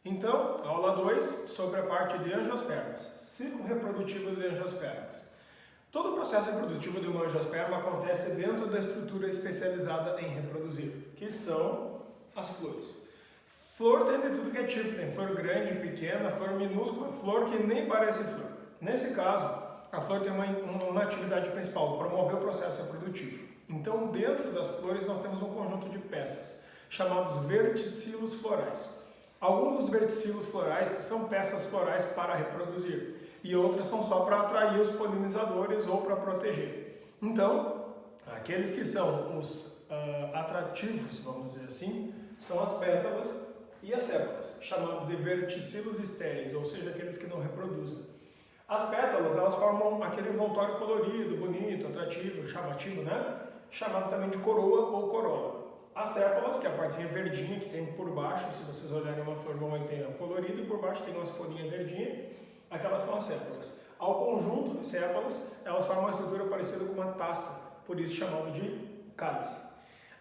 Então, aula 2, sobre a parte de angiospermas, ciclo reprodutivo de angiospermas. Todo o processo reprodutivo de uma angiosperma acontece dentro da estrutura especializada em reproduzir, que são as flores. Flor tem de tudo que é tipo, tem flor grande, pequena, flor minúscula, flor que nem parece flor. Nesse caso, a flor tem uma atividade principal, promover o processo reprodutivo. Então, dentro das flores, nós temos um conjunto de peças, chamados verticilos florais. Alguns dos verticilos florais são peças florais para reproduzir e outras são só para atrair os polinizadores ou para proteger. Então, aqueles que são os atrativos, vamos dizer assim, são as pétalas e as sépalas, chamados de verticilos estéreis, ou seja, aqueles que não reproduzem. As pétalas, elas formam aquele envoltório colorido, bonito, atrativo, chamativo, né? Chamado também de coroa ou corola. As sépalas, que é a partezinha verdinha que tem por baixo, se vocês olharem uma flor, vão ter a colorida e por baixo tem umas folhinhas verdinhas, aquelas são as sépalas. Ao conjunto de sépalas, elas formam uma estrutura parecida com uma taça, por isso chamado de cálice.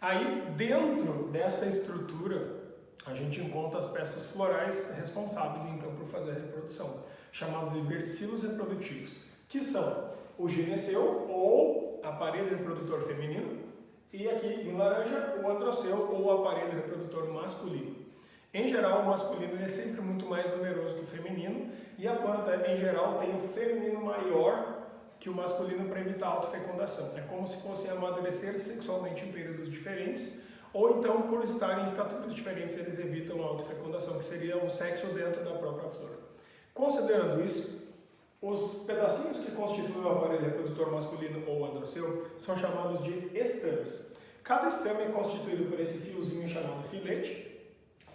Aí, dentro dessa estrutura, a gente encontra as peças florais responsáveis, então, por fazer a reprodução, chamados de verticilos reprodutivos, que são o gineceu, ou aparelho reprodutor feminino, e aqui em laranja, o androceu, ou o aparelho reprodutor masculino. Em geral, o masculino é sempre muito mais numeroso que o feminino, e a planta, em geral, tem o feminino maior que o masculino para evitar a autofecundação. É como se fossem amadurecer sexualmente em períodos diferentes, ou então, por estarem em estaturas diferentes, eles evitam a autofecundação, que seria o sexo dentro da própria flor. Considerando isso, os pedacinhos que constituem o aparelho reprodutor masculino ou androceu são chamados de estames. Cada estame é constituído por esse fiozinho chamado filete,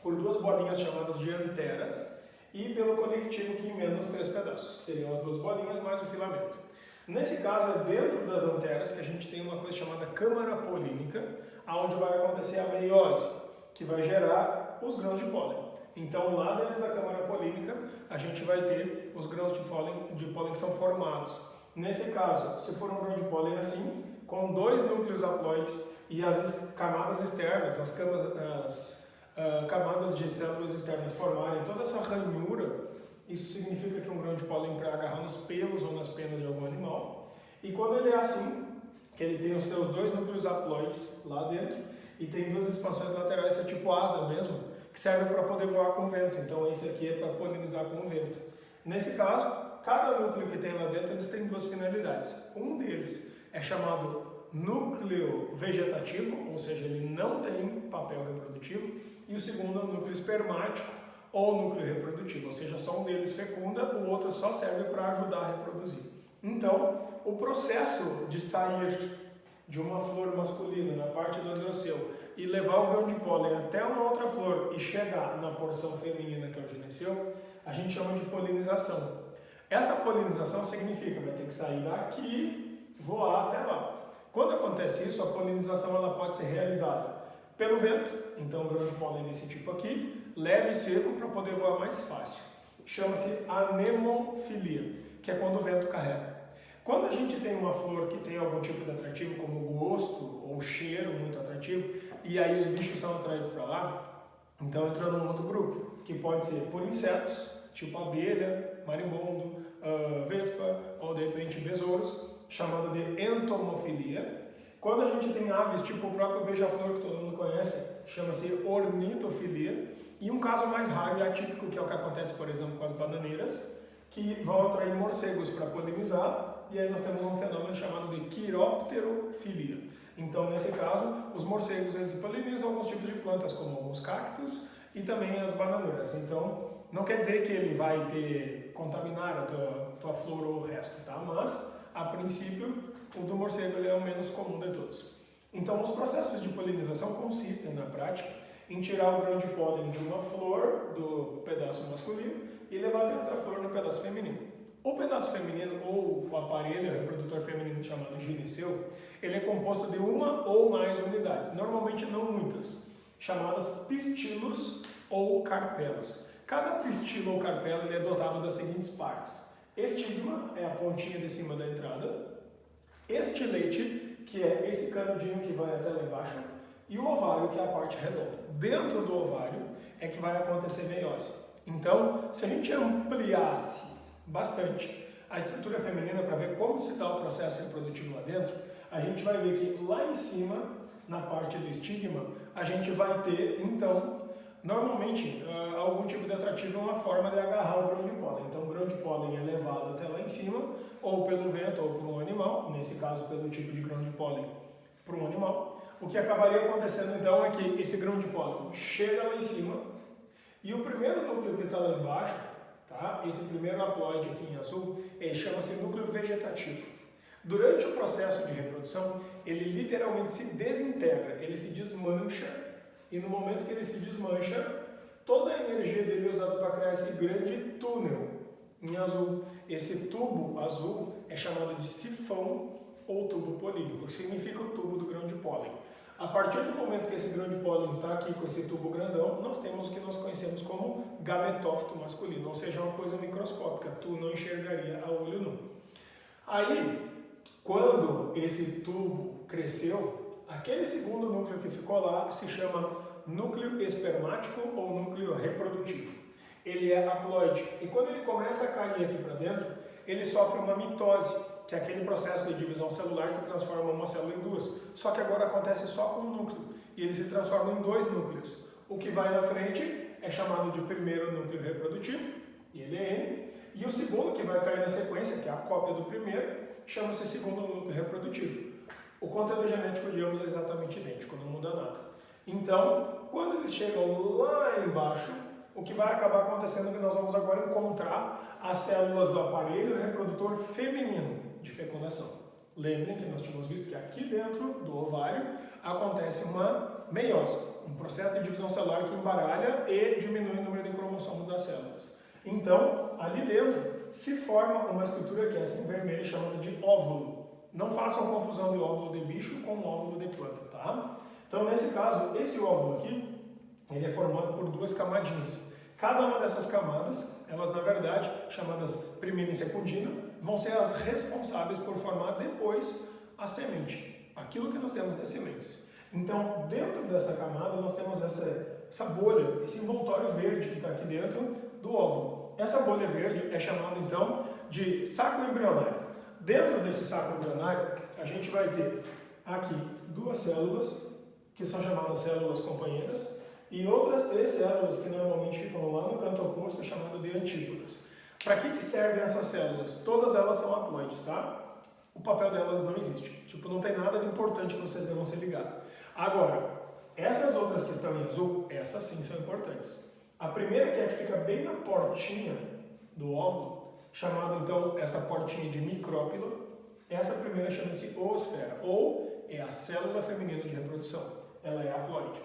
por duas bolinhas chamadas de anteras e pelo conectivo que emenda os três pedaços, que seriam as duas bolinhas mais o filamento. Nesse caso, é dentro das anteras que a gente tem uma coisa chamada câmara polínica, onde vai acontecer a meiose, que vai gerar os grãos de pólen. Então, lá dentro da câmara polínica, a gente vai ter os grãos de pólen que são formados. Nesse caso, se for um grão de pólen assim, com dois núcleos haploides e as camadas externas, as camadas de células externas formarem toda essa ranhura, isso significa que um grão de pólen para agarrar nos pelos ou nas penas de algum animal. E quando ele é assim, que ele tem os seus dois núcleos haploides lá dentro e tem duas expansões laterais, é tipo asa mesmo, que serve para poder voar com o vento. Então esse aqui é para polinizar com o vento. Nesse caso, cada núcleo que tem lá dentro, eles têm duas finalidades. Um deles é chamado núcleo vegetativo, ou seja, ele não tem papel reprodutivo, e o segundo é o núcleo espermático, ou núcleo reprodutivo, ou seja, só um deles fecunda, o outro só serve para ajudar a reproduzir. Então, o processo de sair de uma flor masculina na parte do androceu e levar o grão de pólen até uma outra flor e chegar na porção feminina, que é o gineceu, a gente chama de polinização. Essa polinização significa que vai ter que sair daqui e voar até lá. Quando acontece isso, a polinização ela pode ser realizada pelo vento, então o grão de pólen desse tipo aqui, leve e seco para poder voar mais fácil. Chama-se anemofilia, que é quando o vento carrega. Quando a gente tem uma flor que tem algum tipo de atrativo, como gosto ou cheiro muito atrativo, e aí os bichos são atraídos para lá, então entra num outro grupo, que pode ser por insetos, tipo abelha, marimbondo, vespa ou de repente besouros, chamado de entomofilia. Quando a gente tem aves, tipo o próprio beija-flor que todo mundo conhece, chama-se ornitofilia. E um caso mais raro e atípico, que é o que acontece, por exemplo, com as bananeiras, que vão atrair morcegos para polinizar, e aí nós temos um fenômeno chamado de quirópterofilia. Então, nesse caso, os morcegos eles polinizam alguns tipos de plantas, como alguns cactos e também as bananeiras. Então, não quer dizer que ele vai contaminar a tua flor ou o resto, tá? Mas, a princípio, o do morcego ele é o menos comum de todos. Então, os processos de polinização consistem, na prática, em tirar o grão de pólen de uma flor do pedaço masculino e levar até outra flor no pedaço feminino. O pedaço feminino, ou o aparelho reprodutor feminino chamado gineceu, ele é composto de uma ou mais unidades, normalmente não muitas, chamadas pistilos ou carpelos. Cada pistilo ou carpelo ele é dotado das seguintes partes. Estigma é a pontinha de cima da entrada, estilete, que é esse canudinho que vai até lá embaixo, e o ovário, que é a parte redonda. Dentro do ovário é que vai acontecer meiose. Então, se a gente ampliasse bastante a estrutura feminina para ver como se dá o processo reprodutivo lá dentro, a gente vai ver que lá em cima, na parte do estigma, a gente vai ter, então, normalmente, algum tipo de atrativo é uma forma de agarrar o grão de pólen. Então, o grão de pólen é levado até lá em cima, ou pelo vento, ou por um animal, nesse caso, pelo tipo de grão de pólen, por um animal. O que acabaria acontecendo, então, é que esse grão de pólen chega lá em cima, e o primeiro núcleo que está lá embaixo, tá? Esse primeiro haploide aqui em azul, ele chama-se núcleo vegetativo. Durante o processo de reprodução, ele literalmente se desintegra, ele se desmancha, e no momento que ele se desmancha, toda a energia dele é usada para criar esse grande túnel em azul. Esse tubo azul é chamado de sifão ou tubo polínico, que significa o tubo do grão de pólen. A partir do momento que esse grão de pólen está aqui com esse tubo grandão, nós temos o que nós conhecemos como gametófito masculino, ou seja, uma coisa microscópica, tu não enxergaria a olho nu. Aí, quando esse tubo cresceu, aquele segundo núcleo que ficou lá se chama núcleo espermático ou núcleo reprodutivo. Ele é haploide e quando ele começa a cair aqui para dentro, ele sofre uma mitose, que é aquele processo de divisão celular que transforma uma célula em duas. Só que agora acontece só com um núcleo e ele se transforma em dois núcleos. O que vai na frente é chamado de primeiro núcleo reprodutivo, e ele é N, e o segundo que vai cair na sequência, que é a cópia do primeiro, chama-se segundo núcleo reprodutivo. O conteúdo genético de ambos é exatamente idêntico, não muda nada. Então, quando eles chegam lá embaixo, o que vai acabar acontecendo é que nós vamos agora encontrar as células do aparelho reprodutor feminino de fecundação. Lembrem que nós tínhamos visto que aqui dentro do ovário acontece uma meiose, um processo de divisão celular que embaralha e diminui o número de cromossomos das células. Então, ali dentro se forma uma estrutura que é essa em vermelho chamada de óvulo. Não façam confusão de óvulo de bicho com óvulo de planta, tá? Então, nesse caso, esse óvulo aqui, ele é formado por duas camadinhas. Cada uma dessas camadas, elas na verdade, chamadas primeira e secundina, vão ser as responsáveis por formar depois a semente, aquilo que nós temos das sementes. Então, dentro dessa camada, nós temos essa bolha, esse envoltório verde que está aqui dentro do óvulo. Essa bolha verde é chamada então de saco embrionário. Dentro desse saco embrionário, a gente vai ter aqui duas células, que são chamadas células companheiras, e outras três células que normalmente ficam lá no canto oposto, chamado de antípodas. Para que servem essas células? Todas elas são haploides, tá? O papel delas não existe. Tipo, não tem nada de importante que vocês devam se ligar. Agora, essas outras que estão em azul, essas sim são importantes. A primeira, que é a que fica bem na portinha do óvulo, chamada então essa portinha de micrópila, essa primeira chama-se oosfera, ou é a célula feminina de reprodução. Ela é haploide.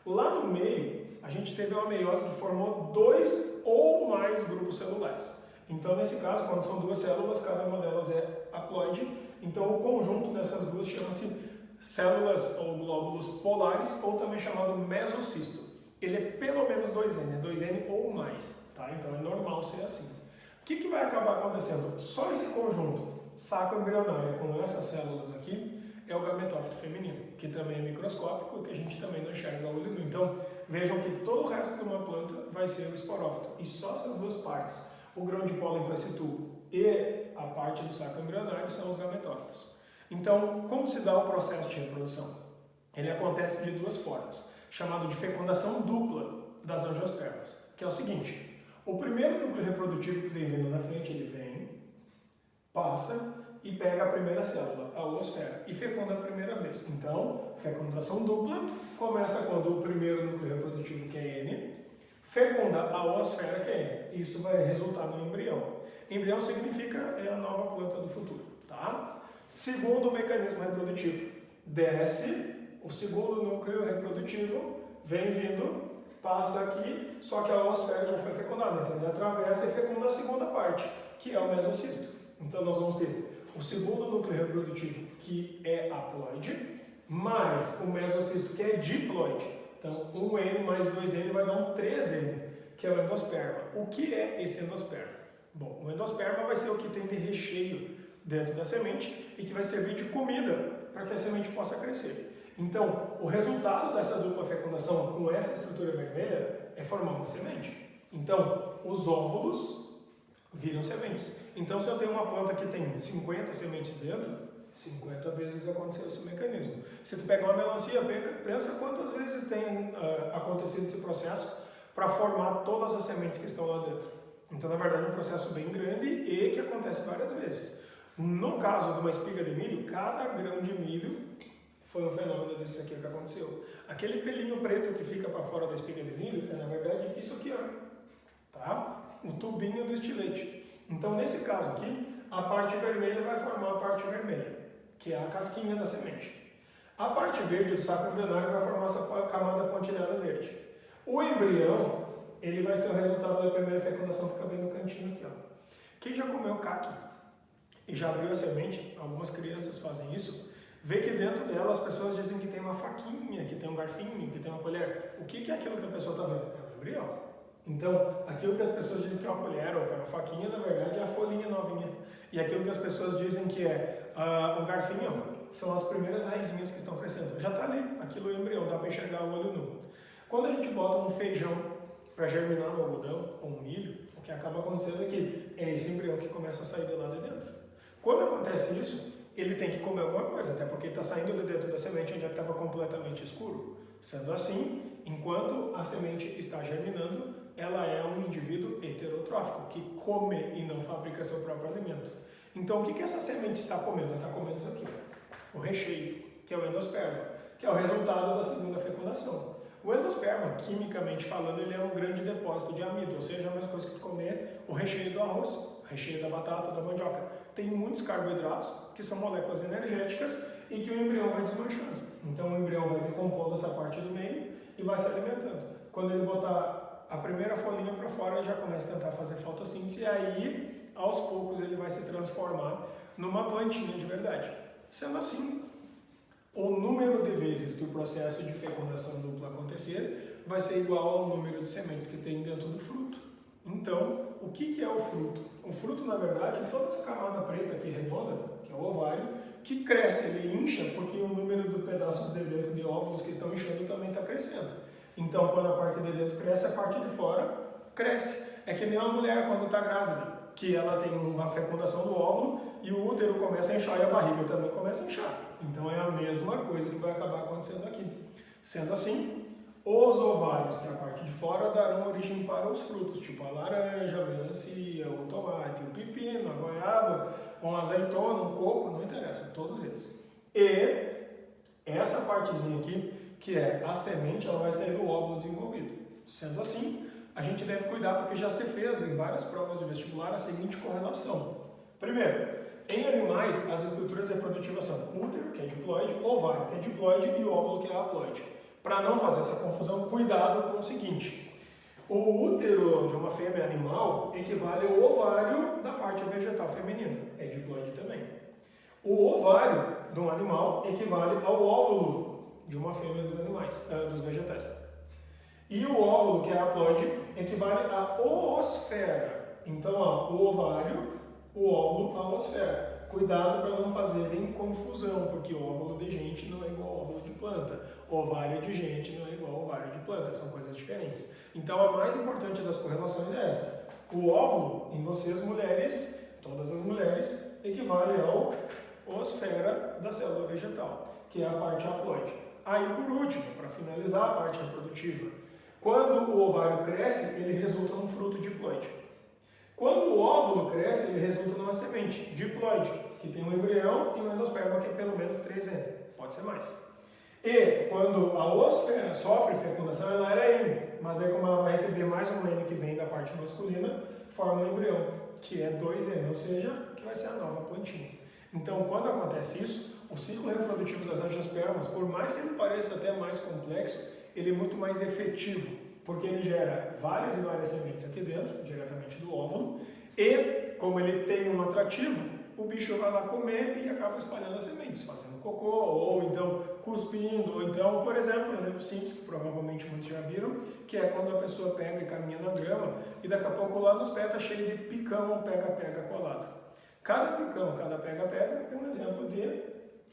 Lá no meio, a gente teve uma meiose que formou dois ou mais grupos celulares. Então, nesse caso, quando são duas células, cada uma delas é haploide. Então, o conjunto dessas duas chama-se células ou glóbulos polares, ou também chamado mesocisto. Ele é pelo menos 2N, é 2N ou mais, tá? Então, é normal ser assim. O que vai acabar acontecendo? Só esse conjunto, saco embrionário, com essas células aqui, é o gametófito feminino, que também é microscópico, que a gente também não enxerga a olho nu. Então, vejam que todo o resto de uma planta vai ser o esporófito. E só essas duas partes, o grão de pólen com esse tubo e a parte do saco embrionário, são os gametófitos. Então, como se dá o processo de reprodução? Ele acontece de duas formas, chamado de fecundação dupla das angiospermas, que é o seguinte: o primeiro núcleo reprodutivo que vem vindo na frente, ele vem, passa e pega a primeira célula, a oosfera, e fecunda a primeira vez. Então, fecundação dupla começa quando o primeiro núcleo reprodutivo, que é N, fecunda a oosfera, que é N. Isso vai resultar no embrião. Embrião significa a nova planta do futuro, tá? Segundo mecanismo reprodutivo, desce o segundo núcleo reprodutivo, vem vindo, passa aqui, só que a oosfera já foi fecundada, então ele atravessa e fecunda a segunda parte, que é o mesocisto. Então nós vamos ter o segundo núcleo reprodutivo, que é haploide, mais o mesocisto, que é diploide. Então, 1N mais 2N vai dar um 3N, que é o endosperma. O que é esse endosperma? Bom, o endosperma vai ser o que tem de recheio dentro da semente e que vai servir de comida para que a semente possa crescer. Então, o resultado dessa dupla fecundação com essa estrutura vermelha é formar uma semente. Então, os óvulos viram sementes. Então, se eu tenho uma planta que tem 50 sementes dentro, 50 vezes aconteceu esse mecanismo. Se tu pegar uma melancia, pensa quantas vezes tem acontecido esse processo para formar todas as sementes que estão lá dentro. Então, na verdade, é um processo bem grande e que acontece várias vezes. No caso de uma espiga de milho, cada grão de milho foi um fenômeno desse aqui que aconteceu. Aquele pelinho preto que fica para fora da espiga de milho é, na verdade, isso aqui, ó, tá? O tubinho do estilete. Então, nesse caso aqui, a parte vermelha vai formar a parte vermelha, que é a casquinha da semente. A parte verde do saco embrionário vai formar essa camada pontilhada verde. O embrião, ele vai ser o resultado da primeira fecundação, fica bem no cantinho aqui, ó. Quem já comeu caqui e já abriu a semente, algumas crianças fazem isso, vê que dentro dela as pessoas dizem que tem uma faquinha, que tem um garfinho, que tem uma colher. O que é aquilo que a pessoa está vendo? É o embrião. Então, aquilo que as pessoas dizem que é uma colher ou que é uma faquinha, na verdade é a folhinha novinha. E aquilo que as pessoas dizem que é um garfinho, são as primeiras raizinhas que estão crescendo. Já está ali, aquilo é o embrião, dá para enxergar o olho nu. Quando a gente bota um feijão para germinar no algodão ou um milho, o que acaba acontecendo é que é esse embrião que começa a sair de lá de dentro. Quando acontece isso, ele tem que comer alguma coisa, até porque ele está saindo de dentro da semente onde estava completamente escuro. Sendo assim, enquanto a semente está germinando, ela é um indivíduo heterotrófico, que come e não fabrica seu próprio alimento. Então, o que essa semente está comendo? Ela está comendo isso aqui, o recheio, que é o endosperma, que é o resultado da segunda fecundação. O endosperma, quimicamente falando, ele é um grande depósito de amido, ou seja, a mesma coisa que tu comer o recheio do arroz, o recheio da batata, da mandioca. Tem muitos carboidratos, que são moléculas energéticas, e que o embrião vai desmanchando. Então, o embrião vai decompondo essa parte do meio e vai se alimentando. Quando ele botar a primeira folhinha para fora, ele já começa a tentar fazer fotossíntese, e aí, aos poucos, ele vai se transformar numa plantinha de verdade. Sendo assim, o número de vezes que o processo de fecundação dupla acontecer vai ser igual ao número de sementes que tem dentro do fruto. Então, o que é o fruto? O fruto, na verdade, é toda essa camada preta aqui redonda, que é o ovário, que cresce, ele incha, porque o número de pedaços de dentro de óvulos que estão inchando também está crescendo. Então, quando a parte de dentro cresce, a parte de fora cresce. É que nem uma mulher quando está grávida, que ela tem uma fecundação do óvulo e o útero começa a inchar e a barriga também começa a inchar. Então, é a mesma coisa que vai acabar acontecendo aqui. Sendo assim, os ovários, que é a parte de fora, darão origem para os frutos, tipo a laranja, a melancia, o tomate, o pepino, a goiaba, uma azeitona, um coco, não interessa, todos eles. E essa partezinha aqui, que é a semente, ela vai sair do óvulo desenvolvido. Sendo assim, a gente deve cuidar porque já se fez em várias provas de vestibular a seguinte correlação. Primeiro, em animais, as estruturas reprodutivas são útero, que é diploide, ovário, que é diploide, e óvulo, que é haploide. Para não fazer essa confusão, cuidado com o seguinte: o útero de uma fêmea animal equivale ao ovário da parte vegetal feminina, é diploide também. O ovário de um animal equivale ao óvulo de uma fêmea dos animais, dos vegetais. E o óvulo, que é haploide, equivale à oosfera. Então, ó, o ovário, o óvulo, a oosfera. Cuidado para não fazerem confusão, porque o óvulo de gente não é igual ao óvulo de planta. O ovário de gente não é igual ao ovário de planta, são coisas diferentes. Então, a mais importante das correlações é essa. O óvulo, em vocês mulheres, todas as mulheres, equivale ao oosfera da célula vegetal, que é a parte haploide. Aí, por último, para finalizar a parte reprodutiva, quando o ovário cresce, ele resulta num fruto diploide. Quando o óvulo cresce, ele resulta numa semente diploide, que tem um embrião e um endosperma, que é pelo menos 3N, pode ser mais. E quando a oosfera sofre fecundação, ela era N, mas daí como ela vai receber mais um N que vem da parte masculina, forma um embrião, que é 2N, ou seja, que vai ser a nova plantinha. Então, quando acontece isso, o ciclo reprodutivo das angiospermas, por mais que ele pareça até mais complexo, ele é muito mais efetivo, porque ele gera várias e várias sementes aqui dentro, diretamente do óvulo, e como ele tem um atrativo, o bicho vai lá comer e acaba espalhando as sementes, fazendo cocô, ou então cuspindo, ou então, por exemplo, um exemplo simples, que provavelmente muitos já viram, que é quando a pessoa pega e caminha na grama, e daqui a pouco lá nos pés está cheio de picão ou pega-pega colado. Cada picão, cada pega-pega é um exemplo de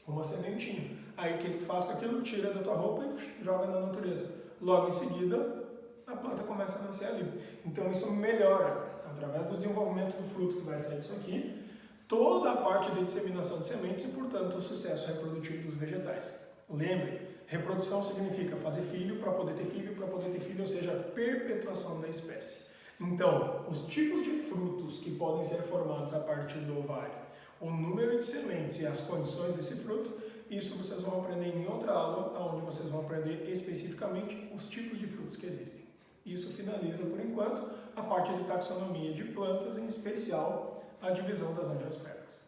uma sementinha. Aí o que tu faz com aquilo? Tira da tua roupa e joga na natureza. Logo em seguida, a planta começa a nascer ali. Então isso melhora, através do desenvolvimento do fruto que vai sair disso aqui, toda a parte de disseminação de sementes e, portanto, o sucesso reprodutivo dos vegetais. Lembre, reprodução significa fazer filho para poder ter filho, ou seja, perpetuação da espécie. Então, os tipos de frutos que podem ser formados a partir do ovário, o número de sementes e as condições desse fruto, isso vocês vão aprender em outra aula, onde vocês vão aprender especificamente os tipos de frutos que existem. Isso finaliza, por enquanto, a parte de taxonomia de plantas, em especial a divisão das angiospermas.